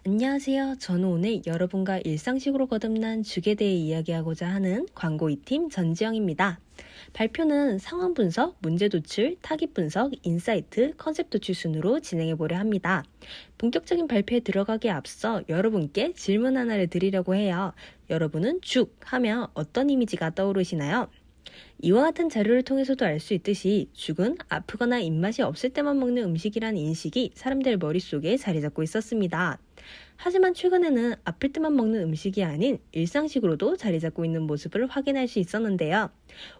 안녕하세요. 저는 오늘 여러분과 일상식으로 거듭난 죽에 대해 이야기하고자 하는 광고 2팀 전지영입니다. 발표는 상황 분석, 문제 도출, 타깃 분석, 인사이트, 컨셉 도출 순으로 진행해 보려 합니다. 본격적인 발표에 들어가기에 앞서 여러분께 질문 하나를 드리려고 해요. 여러분은 죽 하면 어떤 이미지가 떠오르시나요? 이와 같은 자료를 통해서도 알 수 있듯이 죽은 아프거나 입맛이 없을 때만 먹는 음식이라는 인식이 사람들 머릿속에 자리 잡고 있었습니다. 하지만 최근에는 아플 때만 먹는 음식이 아닌 일상식으로도 자리 잡고 있는 모습을 확인할 수 있었는데요.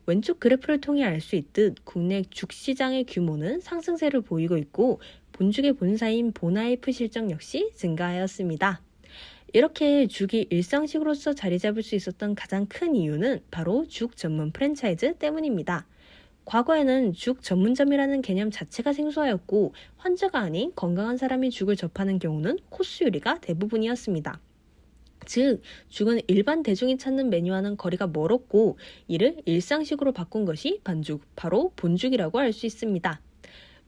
왼쪽 그래프를 통해 알 수 있듯 국내 죽 시장의 규모는 상승세를 보이고 있고 본죽의 본사인 보나이프 실적 역시 증가하였습니다. 이렇게 죽이 일상식으로서 자리 잡을 수 있었던 가장 큰 이유는 바로 죽 전문 프랜차이즈 때문입니다. 과거에는 죽 전문점이라는 개념 자체가 생소하였고 환자가 아닌 건강한 사람이 죽을 접하는 경우는 코스 요리가 대부분이었습니다. 즉, 죽은 일반 대중이 찾는 메뉴와는 거리가 멀었고 이를 일상식으로 바꾼 것이 반죽, 바로 본죽이라고 할 수 있습니다.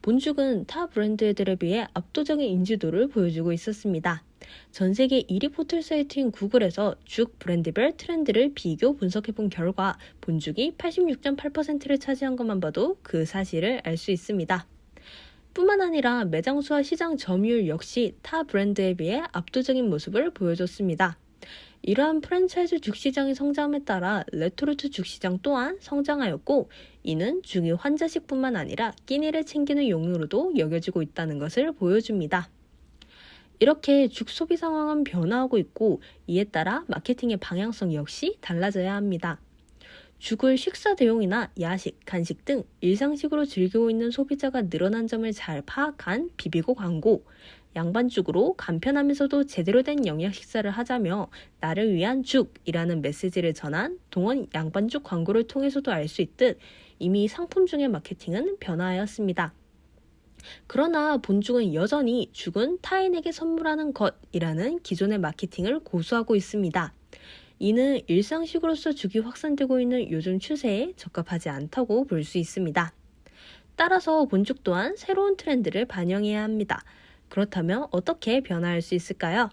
본죽은 타 브랜드들에 비해 압도적인 인지도를 보여주고 있었습니다. 전 세계 1위 포털 사이트인 구글에서 죽 브랜드별 트렌드를 비교 분석해본 결과 본죽이 86.8%를 차지한 것만 봐도 그 사실을 알 수 있습니다. 뿐만 아니라 매장 수와 시장 점유율 역시 타 브랜드에 비해 압도적인 모습을 보여줬습니다. 이러한 프랜차이즈 죽시장의 성장함에 따라 레토르트 죽시장 또한 성장하였고 이는 죽이 환자식뿐만 아니라 끼니를 챙기는 용으로도 여겨지고 있다는 것을 보여줍니다. 이렇게 죽 소비 상황은 변화하고 있고 이에 따라 마케팅의 방향성 역시 달라져야 합니다. 죽을 식사 대용이나 야식, 간식 등 일상식으로 즐기고 있는 소비자가 늘어난 점을 잘 파악한 비비고 광고, 양반죽으로 간편하면서도 제대로 된 영양 식사를 하자며 나를 위한 죽이라는 메시지를 전한 동원 양반죽 광고를 통해서도 알 수 있듯 이미 상품 중의 마케팅은 변화하였습니다. 그러나 본죽은 여전히 죽은 타인에게 선물하는 것이라는 기존의 마케팅을 고수하고 있습니다. 이는 일상식으로서 죽이 확산되고 있는 요즘 추세에 적합하지 않다고 볼 수 있습니다. 따라서 본죽 또한 새로운 트렌드를 반영해야 합니다. 그렇다면 어떻게 변화할 수 있을까요?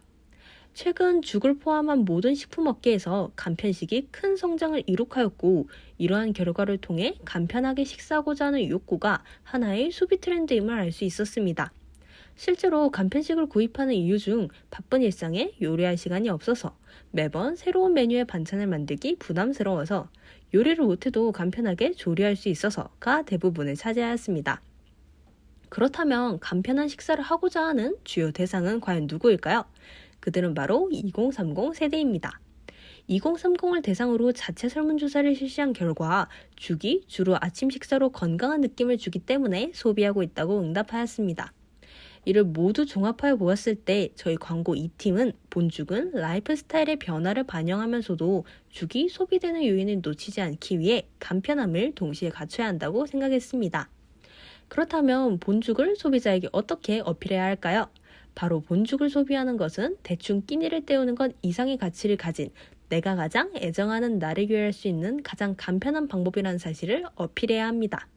최근 죽을 포함한 모든 식품업계에서 간편식이 큰 성장을 이룩하였고 이러한 결과를 통해 간편하게 식사하고자 하는 욕구가 하나의 소비 트렌드임을 알 수 있었습니다. 실제로 간편식을 구입하는 이유 중 바쁜 일상에 요리할 시간이 없어서 매번 새로운 메뉴의 반찬을 만들기 부담스러워서 요리를 못해도 간편하게 조리할 수 있어서가 대부분을 차지하였습니다. 그렇다면 간편한 식사를 하고자 하는 주요 대상은 과연 누구일까요? 그들은 바로 2030 세대입니다. 2030을 대상으로 자체 설문조사를 실시한 결과 죽이 주로 아침 식사로 건강한 느낌을 주기 때문에 소비하고 있다고 응답하였습니다. 이를 모두 종합하여 보았을 때 저희 광고 2팀은 본죽은 라이프 스타일의 변화를 반영하면서도 죽이 소비되는 요인을 놓치지 않기 위해 간편함을 동시에 갖춰야 한다고 생각했습니다. 그렇다면 본죽을 소비자에게 어떻게 어필해야 할까요? 바로 본죽을 소비하는 것은 대충 끼니를 때우는 것 이상의 가치를 가진 내가 가장 애정하는 나를 위해 할 수 있는 가장 간편한 방법이라는 사실을 어필해야 합니다.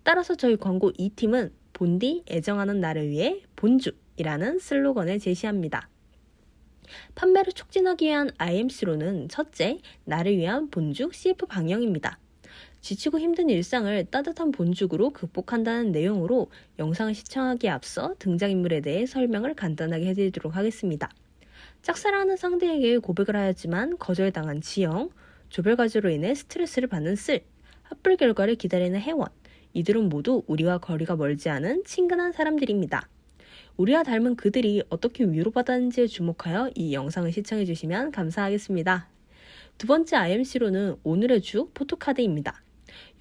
따라서 저희 광고 2팀은 본디 애정하는 나를 위해 본죽이라는 슬로건을 제시합니다. 판매를 촉진하기 위한 IMC로는 첫째, 나를 위한 본죽 CF 방영입니다. 지치고 힘든 일상을 따뜻한 본죽으로 극복한다는 내용으로 영상을 시청하기에 앞서 등장인물에 대해 설명을 간단하게 해드리도록 하겠습니다. 짝사랑하는 상대에게 고백을 하였지만 거절당한 지영, 조별과제로 인해 스트레스를 받는 쓸, 합불 결과를 기다리는 혜원, 이들은 모두 우리와 거리가 멀지 않은 친근한 사람들입니다. 우리와 닮은 그들이 어떻게 위로받았는지에 주목하여 이 영상을 시청해주시면 감사하겠습니다. 두 번째 IMC로는 오늘의 죽 포토카드입니다.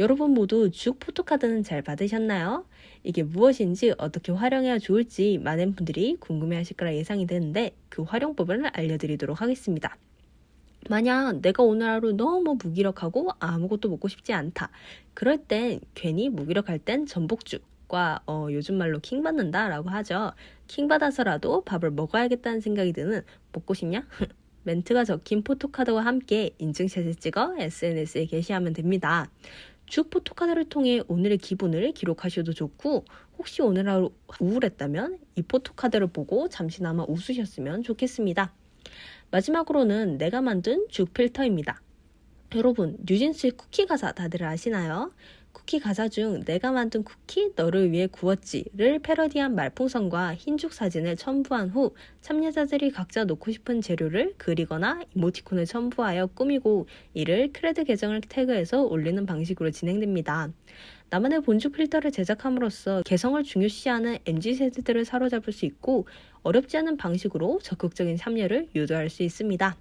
여러분 모두 죽 포토카드는 잘 받으셨나요? 이게 무엇인지 어떻게 활용해야 좋을지 많은 분들이 궁금해하실 거라 예상이 되는데 그 활용법을 알려드리도록 하겠습니다. 만약 내가 오늘 하루 너무 무기력하고 아무것도 먹고 싶지 않다. 그럴 땐 괜히 무기력할 땐 전복죽과 요즘 말로 킹받는다 라고 하죠. 킹받아서라도 밥을 먹어야겠다는 생각이 드는 먹고 싶냐? 멘트가 적힌 포토카드와 함께 인증샷을 찍어 SNS에 게시하면 됩니다. 죽 포토카드를 통해 오늘의 기분을 기록하셔도 좋고, 혹시 오늘 하루 우울했다면 이 포토카드를 보고 잠시나마 웃으셨으면 좋겠습니다. 마지막으로는 내가 만든 죽 필터입니다. 여러분, 뉴진스의 쿠키 가사 다들 아시나요? 쿠키 가사 중 내가 만든 쿠키 너를 위해 구웠지를 패러디한 말풍선과 흰죽 사진을 첨부한 후 참여자들이 각자 놓고 싶은 재료를 그리거나 이모티콘을 첨부하여 꾸미고 이를 크레드 계정을 태그해서 올리는 방식으로 진행됩니다. 나만의 본죽 필터를 제작함으로써 개성을 중요시하는 MZ세대들을 사로잡을 수 있고 어렵지 않은 방식으로 적극적인 참여를 유도할 수 있습니다.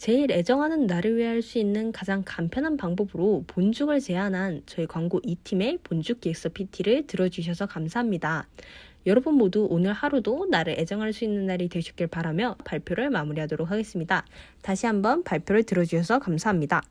제일 애정하는 나를 위해 할 수 있는 가장 간편한 방법으로 본죽을 제안한 저희 광고 2팀의 본죽 기획서 PT를 들어주셔서 감사합니다. 여러분 모두 오늘 하루도 나를 애정할 수 있는 날이 되셨길 바라며 발표를 마무리하도록 하겠습니다. 다시 한번 발표를 들어주셔서 감사합니다.